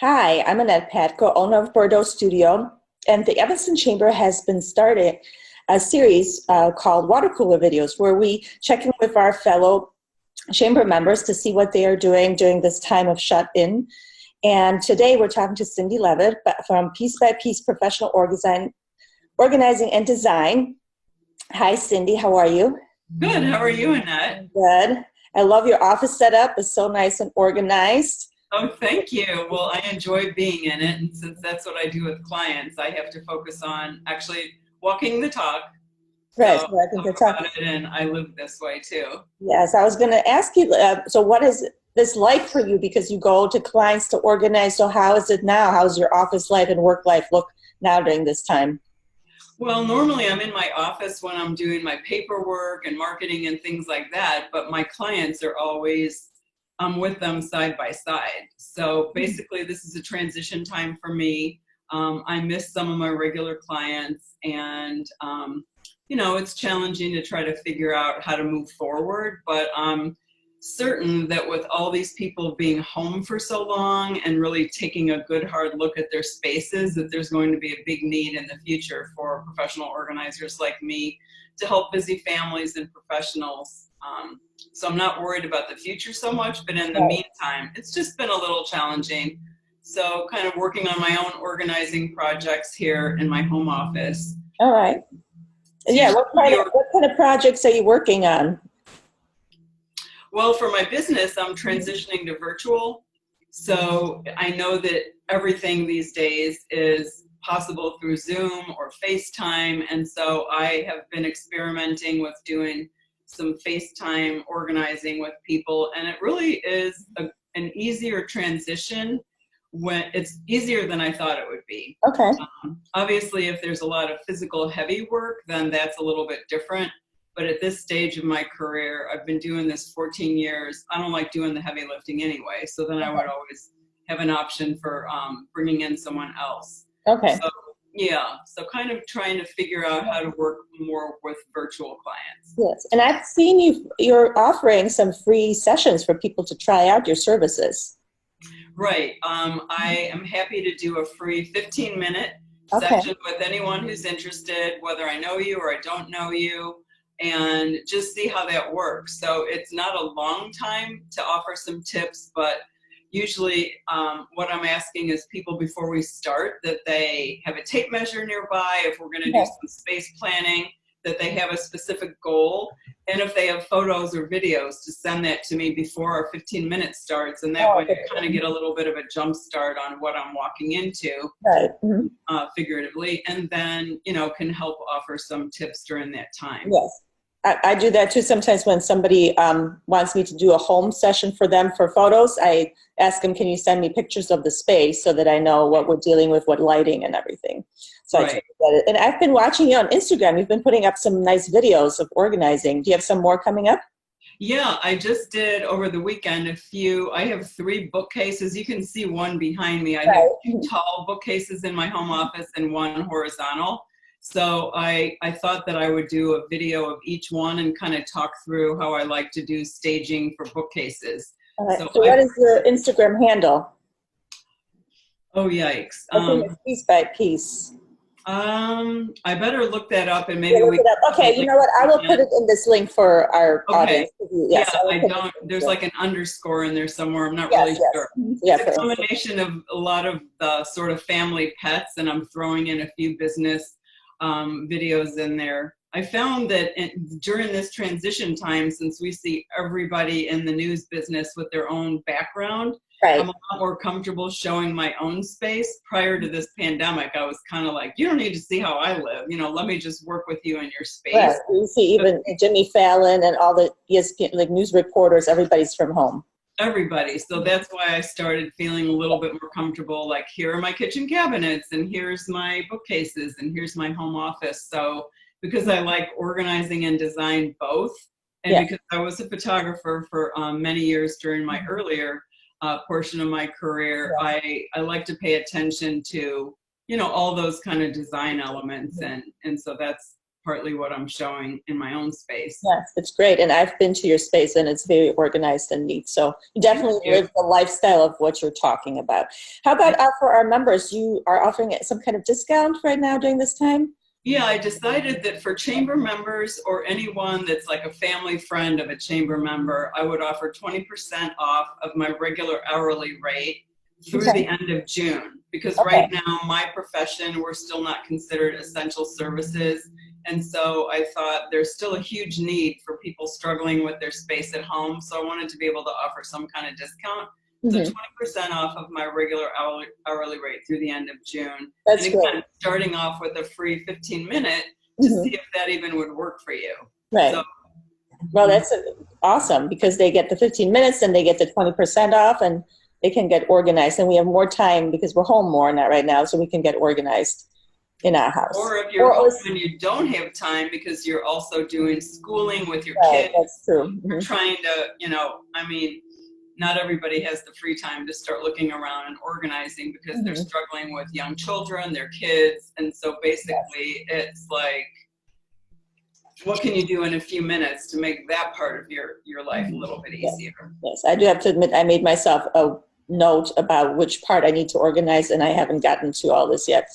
Hi, I'm Annette Patko, owner of Bordeaux Studio, and the Evanston Chamber has been starting a series called Water Cooler Videos, where we check in with our fellow chamber members to see what they are doing during this time of shut-in. And today we're talking to Cindy Levitt from Piece by Piece Professional Organizing and Design. Hi, Cindy. How are you? Good. How are you, Annette? Good. I love your office setup. It's so nice and organized. Oh, thank you. Well, I enjoy being in it, and since that's what I do with clients, I have to focus on actually walking the talk. Right. So So I think I you're talk talking. about it, and I live this way too. Yes, I was going to ask you, so what is this like for you? Because you go to clients to organize. So how is it now? How's your office life and work life look now during this time? Well, normally I'm in my office when I'm doing my paperwork and marketing and things like that, but my clients are always, I'm with them side by side. So basically this is a transition time for me. I miss some of my regular clients, and it's challenging to try to figure out how to move forward, but I'm certain that with all these people being home for so long and really taking a good hard look at their spaces, that there's going to be a big need in the future for professional organizers like me to help busy families and professionals. So I'm not worried about the future so much, but in the meantime, it's just been a little challenging. So kind of working on my own organizing projects here in my home office. All right. Yeah, what kind of projects are you working on? Well, for my business, I'm transitioning to virtual. So I know that everything these days is possible through Zoom or FaceTime. And so I have been experimenting with doing some FaceTime organizing with people. And it really is an easier transition. When it's easier than I thought it would be. Okay. Obviously, if there's a lot of physical heavy work, then that's a little bit different. But at this stage of my career, I've been doing this 14 years. I don't like doing the heavy lifting anyway. So then I would always have an option for bringing in someone else. Okay. So yeah, so kind of trying to figure out how to work more with virtual clients. Yes, and I've seen you're offering some free sessions for people to try out your services. Right. I am happy to do a free 15-minute session with anyone who's interested, whether I know you or I don't know you, and just see how that works. So it's not a long time to offer some tips, but usually what I'm asking is people before we start that they have a tape measure nearby if we're going to do some space planning, that they have a specific goal, and if they have photos or videos to send that to me before our 15 minutes starts, and that way I kind of get a little bit of a jump start on what I'm walking into, figuratively, and then can help offer some tips during that time. Yes. I do that too. Sometimes when somebody wants me to do a home session for them for photos, I ask them, can you send me pictures of the space so that I know what we're dealing with, what lighting and everything. So I try to get it. And I've been watching you on Instagram. You've been putting up some nice videos of organizing. Do you have some more coming up? Yeah, I just did over the weekend I have 3 bookcases. You can see one behind me. I have 2 tall bookcases in my home office and 1 horizontal. So I thought that I would do a video of each one and kind of talk through how I like to do staging for bookcases. So what is your Instagram handle? Oh, yikes. I think it's Piece by Piece. I better look that up and maybe we. Okay, you know what? I will put it in this link for our audience. Yes, yeah, I don't. There's like an underscore in there somewhere. I'm not really sure. Yeah, it's a combination of a lot of the sort of family pets, and I'm throwing in a few business videos in there. I found that during this transition time, since we see everybody in the news business with their own background, I'm a lot more comfortable showing my own space. Prior to this pandemic, I was kind of like, you don't need to see how I live. Let me just work with you in your space. Right. You see even Jimmy Fallon and all the ESPN, like news reporters, everybody's from home. Everybody. So that's why I started feeling a little bit more comfortable, like here are my kitchen cabinets and here's my bookcases and here's my home office. So because I like organizing and design both, and because I was a photographer for many years during my earlier portion of my career, I like to pay attention to, all those kind of design elements. And so that's partly what I'm showing in my own space. Yes, it's great. And I've been to your space and it's very organized and neat. So you definitely live the lifestyle of what you're talking about. How about for our members, you are offering some kind of discount right now during this time? Yeah, I decided that for chamber members or anyone that's like a family friend of a chamber member, I would offer 20% off of my regular hourly rate through the end of June. Because right now, my profession, we're still not considered essential services. And so I thought there's still a huge need for people struggling with their space at home. So I wanted to be able to offer some kind of discount. So 20% off of my regular hourly rate through the end of June. That's and again, starting off with a free 15-minute to see if that even would work for you. Right. So, well, that's awesome because they get the 15 minutes and they get the 20% off and they can get organized. And we have more time because we're home more not right now, so we can get organized in our house. Or if you're home and you don't have time because you're also doing schooling with your kids. That's true. You're trying to, I mean, not everybody has the free time to start looking around and organizing because they're struggling with young children, their kids. And so basically it's like, what can you do in a few minutes to make that part of your life a little bit easier? Yes, I do have to admit I made myself a note about which part I need to organize, and I haven't gotten to all this yet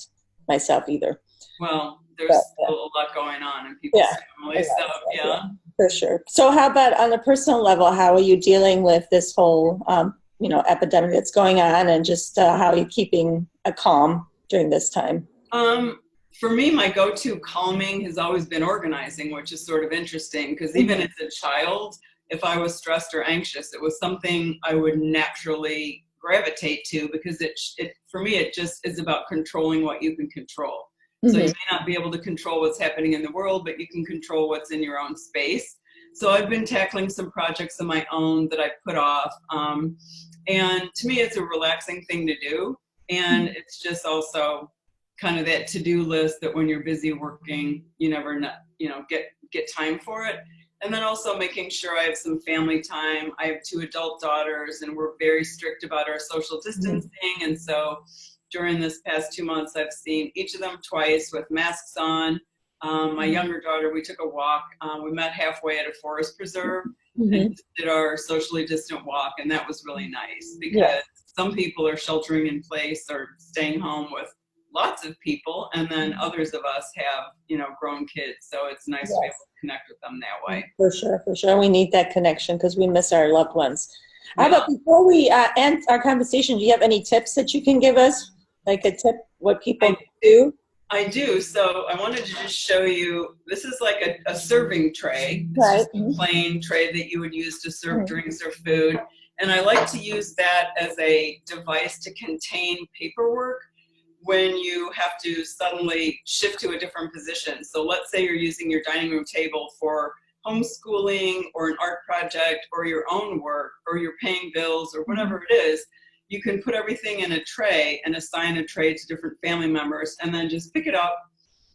myself either. Well, there's still a lot going on in people's families, so for sure. So how about on a personal level, how are you dealing with this whole epidemic that's going on, and just how are you keeping a calm during this time? For me, my go-to calming has always been organizing, which is sort of interesting because even as a child, if I was stressed or anxious, it was something I would naturally gravitate to because for me, it just is about controlling what you can control. So you may not be able to control what's happening in the world, but you can control what's in your own space. So I've been tackling some projects of my own that I put off. And to me, it's a relaxing thing to do. And it's just also kind of that to-do list that when you're busy working, you never get time for it. And then also making sure I have some family time. I have 2 adult daughters and we're very strict about our social distancing. And so during this past 2 months, I've seen each of them twice with masks on. My younger daughter, we took a walk. We met halfway at a forest preserve and did our socially distant walk. And that was really nice because some people are sheltering in place or staying home with lots of people. And then others of us have, grown kids. So it's nice to be able to connect with them that way. For sure. We need that connection because we miss our loved ones. How about before we end our conversation, do you have any tips that you can give us? Like a tip, what people do? I do. So I wanted to just show you, this is like a serving tray. Right. It's a plain tray that you would use to serve drinks or food. And I like to use that as a device to contain paperwork when you have to suddenly shift to a different position. So let's say you're using your dining room table for homeschooling or an art project or your own work or you're paying bills or whatever it is. You can put everything in a tray and assign a tray to different family members and then just pick it up,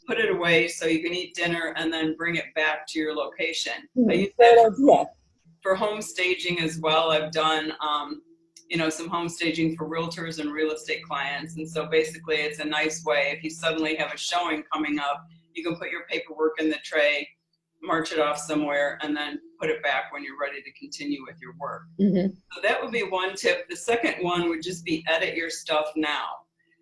put it away so you can eat dinner and then bring it back to your location. I use that for home staging as well. I've done some home staging for realtors and real estate clients. And so basically it's a nice way. If you suddenly have a showing coming up, you can put your paperwork in the tray, march it off somewhere, and then put it back when you're ready to continue with your work. So that would be one tip. The second one would just be edit your stuff now.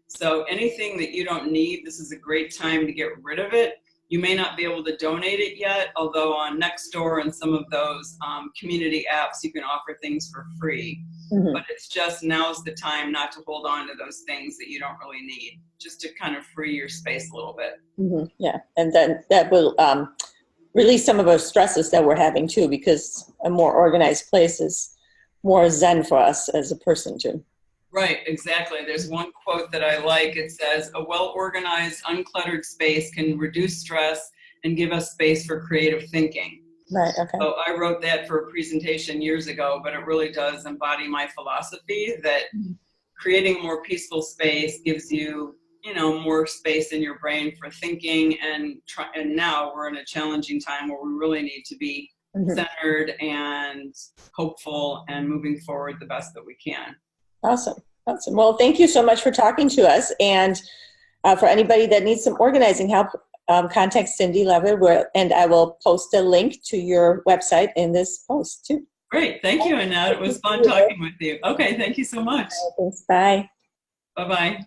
So anything that you don't need, this is a great time to get rid of it. You may not be able to donate it yet, although on Nextdoor and some of those community apps, you can offer things for free. But it's just now's the time not to hold on to those things that you don't really need, just to kind of free your space a little bit. Yeah, and then that will release some of our stresses that we're having too, because a more organized place is more zen for us as a person too. Right, exactly. There's one quote that I like. It says, "A well-organized, uncluttered space can reduce stress and give us space for creative thinking." Right, okay. So I wrote that for a presentation years ago, but it really does embody my philosophy that creating a more peaceful space gives you, more space in your brain for thinking. And now we're in a challenging time where we really need to be centered and hopeful and moving forward the best that we can. Awesome. Well, thank you so much for talking to us. And for anybody that needs some organizing help, contact Cindy Levitt, and I will post a link to your website in this post too. Great. Thank you, Annette. It was fun talking with you. Okay. Thank you so much. Thanks. Bye. Bye-bye.